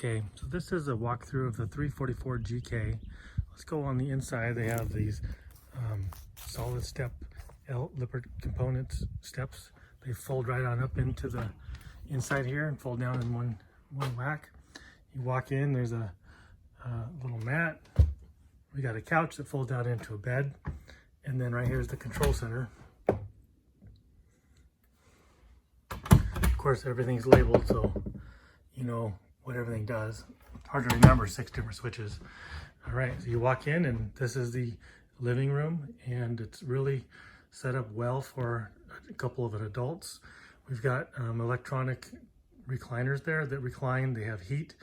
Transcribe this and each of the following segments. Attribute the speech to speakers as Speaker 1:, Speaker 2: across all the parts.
Speaker 1: Okay, so this is a walkthrough of the 344GK. Let's go on the inside. They have these solid step lippert components steps. They fold right on up into the inside here and fold down in one whack. You walk in, there's a little mat. We got a couch that folds out into a bed. And then right here is the control center. Of course, everything's labeled, so you know what everything does. Hard to remember, 6 different switches. All right, so you walk in and this is the living room, and it's really set up well for a couple of adults. We've got electronic recliners there that recline. They have heat,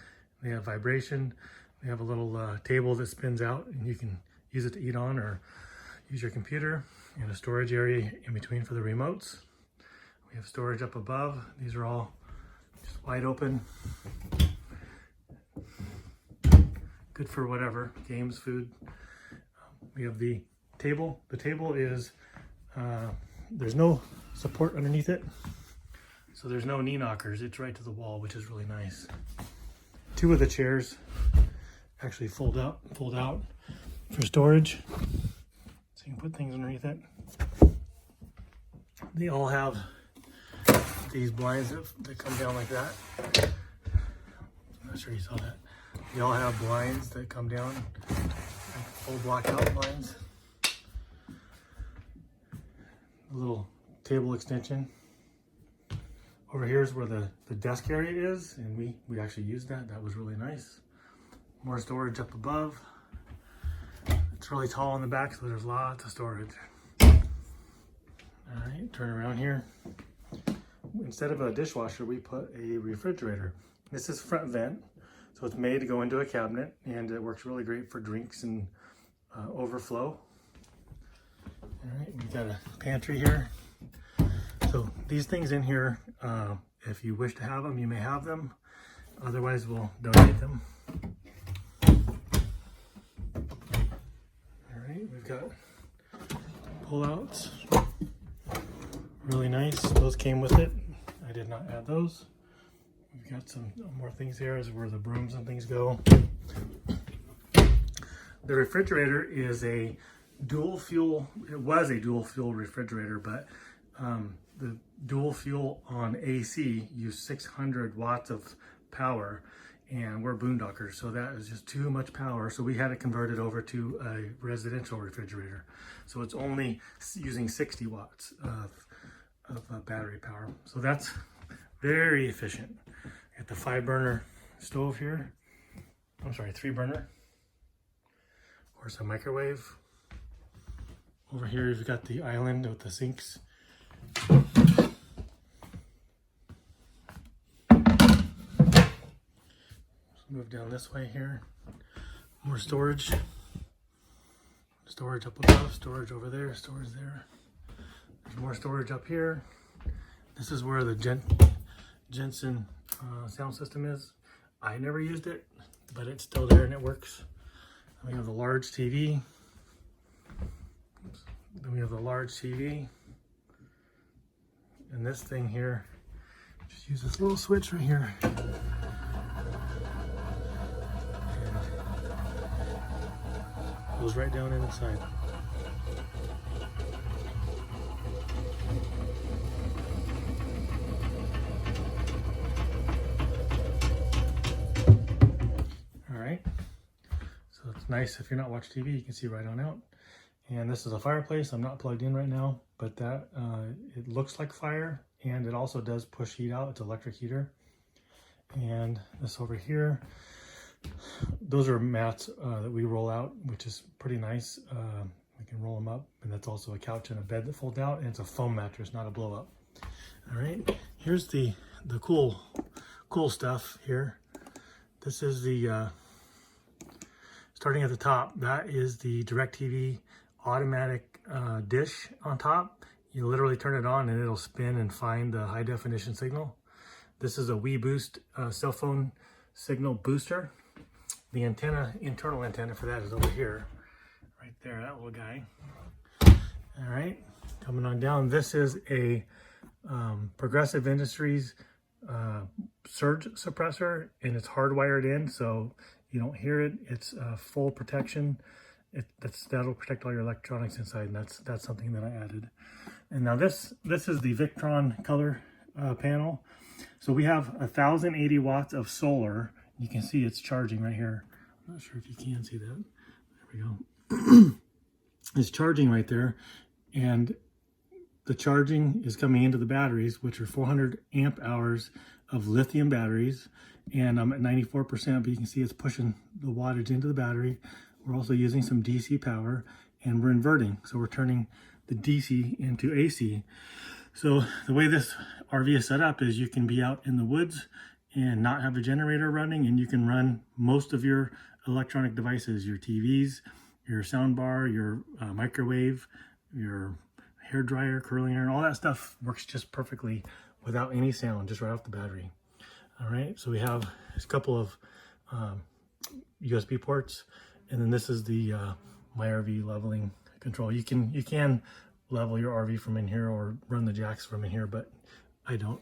Speaker 1: they have vibration, they have a little table that spins out and you can use it to eat on or use your computer, and a storage area in between for the remotes. We have storage up above. These are all just wide open. Good for whatever, games, food. We have the table. The table is, there's no support underneath it, so there's no knee knockers. It's right to the wall, which is really nice. 2 of the chairs actually fold out for storage, so you can put things underneath it. They all have these blinds that come down like that. I'm not sure you saw that. They all have blinds that come down, like full blackout blinds. A little table extension. Over here is where the desk area is, and we actually used that. That was really nice. More storage up above. It's really tall in the back, so there's lots of storage. All right, turn around here. Instead of a dishwasher, we put a refrigerator. This is front vent, so it's made to go into a cabinet, and it works really great for drinks and overflow. All right, we've got a pantry here. So these things in here, if you wish to have them, you may have them. Otherwise, we'll donate them. All right, we've got pull-outs. Really nice. Those came with it. I did not add those. We've got some more things here is where the brooms and things go. The refrigerator is a dual fuel. It was a dual fuel refrigerator, but the dual fuel on AC used 600 watts of power, and we're boondockers, so that is just too much power. So we had it converted over to a residential refrigerator. So it's only using 60 watts of battery power. So that's very efficient. Got the 5-burner stove here. I'm sorry, 3-burner. Of course, a microwave. Over here, you've got the island with the sinks. Let's move down this way here. More storage. Storage up above, storage over there, storage there. There's more storage up here. This is where the Jensen sound system is. I never used it, but it's still there and it works. We have the large TV. Then we have the large TV. And this thing here, just use this little switch right here. And goes right down inside. All right, so it's nice if you're not watching TV, you can see right on out. And this is a fireplace. I'm not plugged in right now, but that it looks like fire, and it also does push heat out. It's an electric heater. And this over here, those are mats that we roll out, which is pretty nice. We can roll them up, and that's also a couch and a bed that fold out, and it's a foam mattress, not a blow up. All right, here's the cool stuff here. This is the starting at the top. That is the DirecTV automatic dish on top. You literally turn it on and it'll spin and find the high definition signal. This is a WeBoost cell phone signal booster. The antenna, internal antenna for that is over here, right there, that little guy. All right, coming on down, this is a Progressive Industries surge suppressor, and it's hardwired in, so you don't hear it. It's full protection. That'll protect all your electronics inside, and that's something that I added. And now this is the Victron color panel. So we have 1,080 watts of solar. You can see it's charging right here. I'm not sure if you can see that. There we go. It's charging right there, and the charging is coming into the batteries, which are 400 amp hours of lithium batteries, and I'm at 94%, but you can see it's pushing the wattage into the battery. We're also using some DC power, and we're inverting, so we're turning the DC into AC. So the way this RV is set up is you can be out in the woods and not have a generator running, and you can run most of your electronic devices, your TVs, your sound bar, your microwave, your hair dryer, curling iron, all that stuff works just perfectly without any sound, just right off the battery. All right, so we have a couple of USB ports, and then this is the My RV leveling control. You can level your RV from in here or run the jacks from in here, but I don't.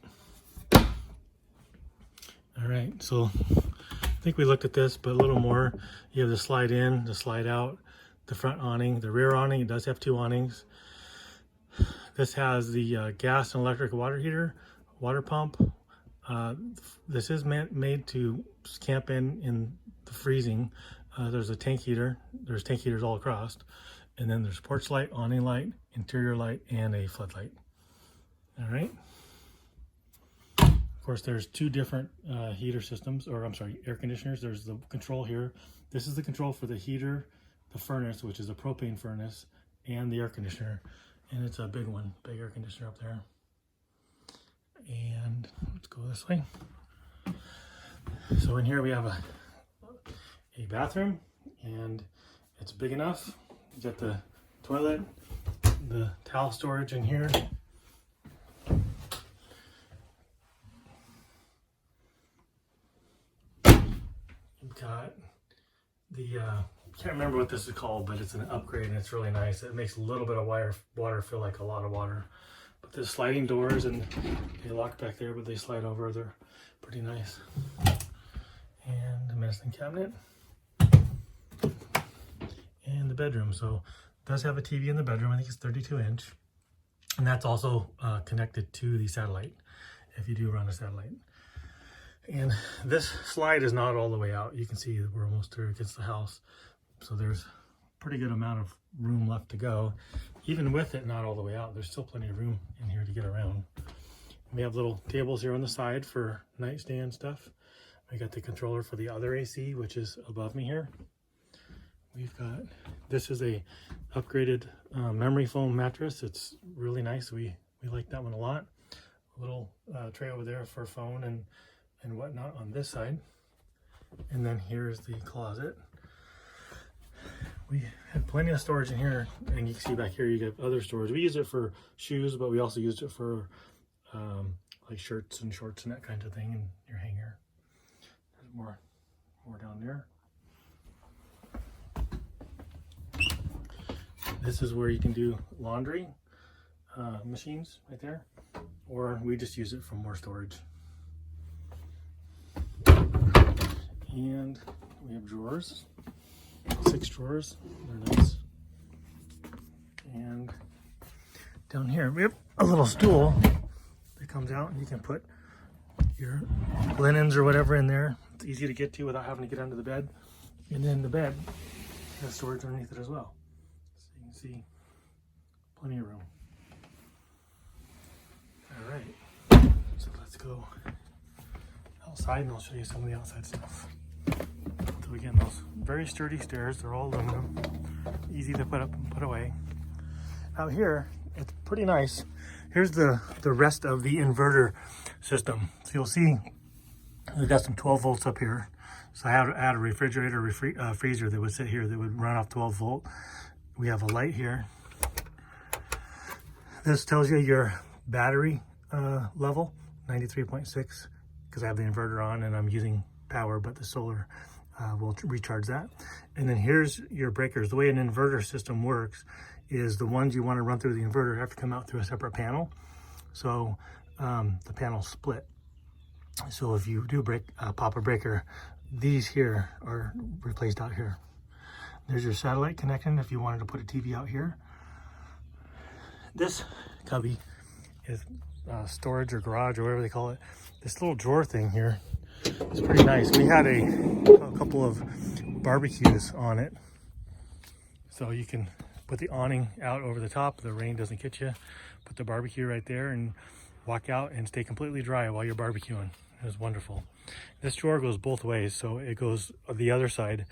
Speaker 1: All right, so I think we looked at this, but a little more. You have the slide in, the slide out, the front awning, the rear awning. It does have two awnings. This has the gas and electric water heater, water pump. This is made to camp in the freezing. There's a tank heater. There's tank heaters all across. And then there's porch light, awning light, interior light, and a floodlight. All right. Of course, there's two different heater systems, or I'm sorry, air conditioners. There's the control here. This is the control for the heater, the furnace, which is a propane furnace, and the air conditioner. And it's a big one, big air conditioner up there. And let's go this way. So in here we have a bathroom, and it's big enough. You got the toilet, the towel storage in here. You've got the can't remember what this is called, but it's an upgrade and it's really nice. It makes a little bit of water feel like a lot of water. But the sliding doors, and they lock back there, but they slide over. They're pretty nice. And the medicine cabinet. And the bedroom. So it does have a TV in the bedroom. I think it's 32-inch. And that's also connected to the satellite, if you do run a satellite. And this slide is not all the way out. You can see that we're almost there against the house. So there's a pretty good amount of room left to go. Even with it not all the way out, there's still plenty of room in here to get around. We have little tables here on the side for nightstand stuff. We got the controller for the other AC, which is above me here. We've got, this is a upgraded memory foam mattress. It's really nice. We like that one a lot. A little tray over there for a phone and whatnot on this side. And then here's the closet. We have plenty of storage in here, and you can see back here you get other storage. We use it for shoes, but we also used it for like shirts and shorts and that kind of thing, and your hanger. There's more down there. This is where you can do laundry machines right there, or we just use it for more storage. And we have drawers, 6 drawers, they're nice. And down here we have a little stool that comes out, and you can put your linens or whatever in there. It's easy to get to without having to get under the bed. And then the bed has storage underneath it as well. So you can see plenty of room. All right, so let's go outside and I'll show you some of the outside stuff. So again, those very sturdy stairs, they're all aluminum, easy to put up and put away. Out here, it's pretty nice. Here's the rest of the inverter system. So you'll see we've got some 12 volts up here. So I had a refrigerator, freezer that would sit here that would run off 12 volt. We have a light here. This tells you your battery level, 93.6, because I have the inverter on and I'm using power, but the solar will recharge that. And then here's your breakers. The way an inverter system works is the ones you want to run through the inverter have to come out through a separate panel. So the panels split. So if you do pop a breaker, these here are replaced out here. There's your satellite connection if you wanted to put a TV out here. This cubby is storage or garage or whatever they call it. This little drawer thing here is pretty nice. We had a couple of barbecues on it. So you can put the awning out over the top, the rain doesn't get you. Put the barbecue right there and walk out and stay completely dry while you're barbecuing. It was wonderful. This drawer goes both ways, so it goes the other side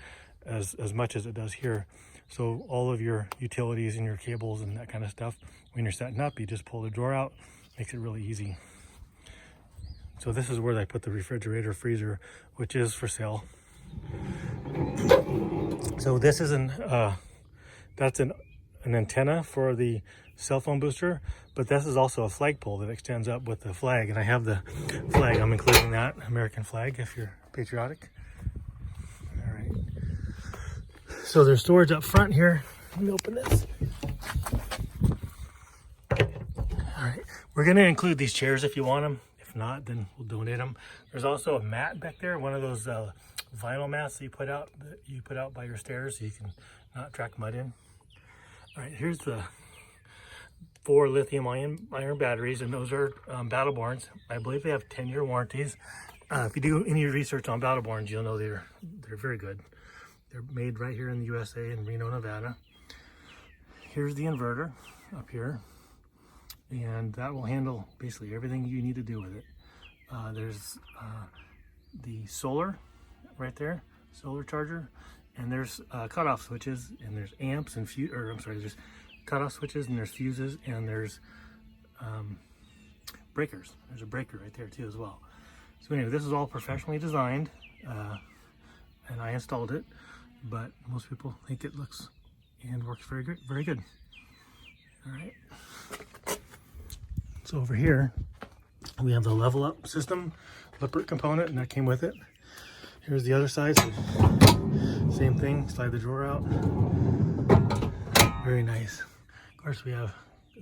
Speaker 1: as much as it does here. So all of your utilities and your cables and that kind of stuff, when you're setting up, you just pull the drawer out, makes it really easy. So this is where I put the refrigerator freezer, which is for sale. So this is that's an antenna for the cell phone booster, but this is also a flagpole that extends up with the flag, and I have the flag. I'm including that American flag if you're patriotic. All right. So there's storage up front here. Let me open this. All right. We're going to include these chairs if you want them. If not, then we'll donate them. There's also a mat back there, one of those vinyl mats that you put out by your stairs so you can not track mud in. All right, here's the 4 lithium-ion batteries, and those are Battleborns. I believe they have 10-year warranties. If you do any research on Battleborns, you'll know they're very good. They're made right here in the USA in Reno, Nevada. Here's the inverter up here, and that will handle basically everything you need to do with it. There's the solar right there, solar charger, and there's cutoff switches, and there's amps and there's cutoff switches, and there's fuses, and there's breakers. There's a breaker right there too as well. So anyway, this is all professionally designed, and I installed it, but most people think it looks and works very good, very good. All right. So over here, we have the level up system, Lippert component, and that came with it. Here's the other side. So same thing, slide the drawer out. Very nice. Of course, we have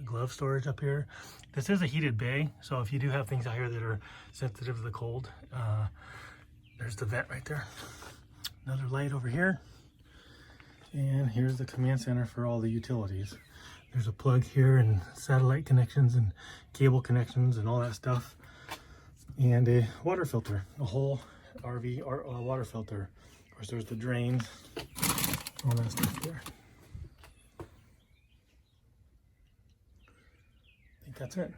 Speaker 1: glove storage up here. This is a heated bay, so if you do have things out here that are sensitive to the cold, there's the vent right there. Another light over here. And here's the command center for all the utilities. There's a plug here and satellite connections and cable connections and all that stuff. And a water filter, a whole RV water filter. Of course, there's the drains, all that stuff there. I think that's it.